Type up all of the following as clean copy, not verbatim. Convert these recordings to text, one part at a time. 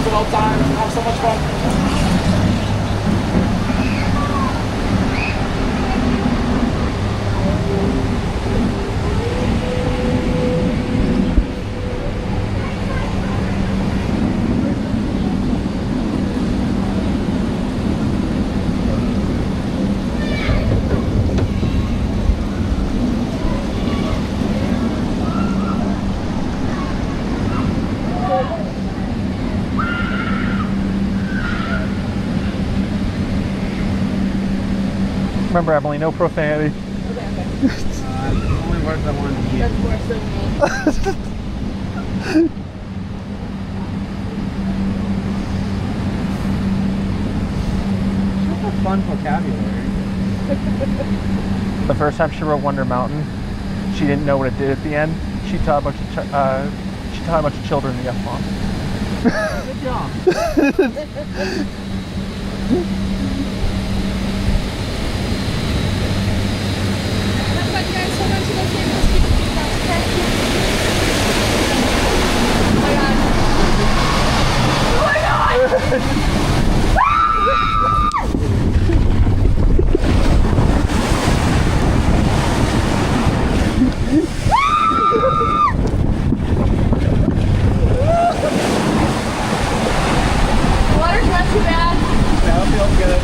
good old times, have so much fun. Remember, Emily, no profanity. Only words I wanted to use. That's worse than me. Such a fun vocabulary. The first time she rode Wonder Mountain, she didn't know what it did at the end. She taught a bunch of children the F-bomb. Good job. Water's not too bad. That feels good.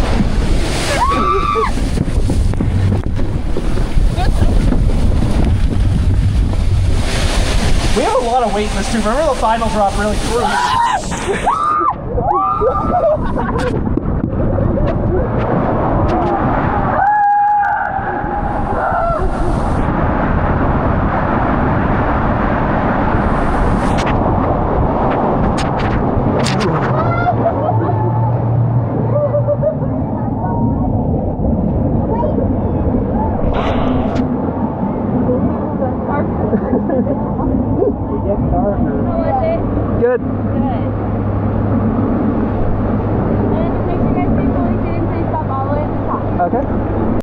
We have a lot of weight in this too. Remember the final drop really threw. Good. Good.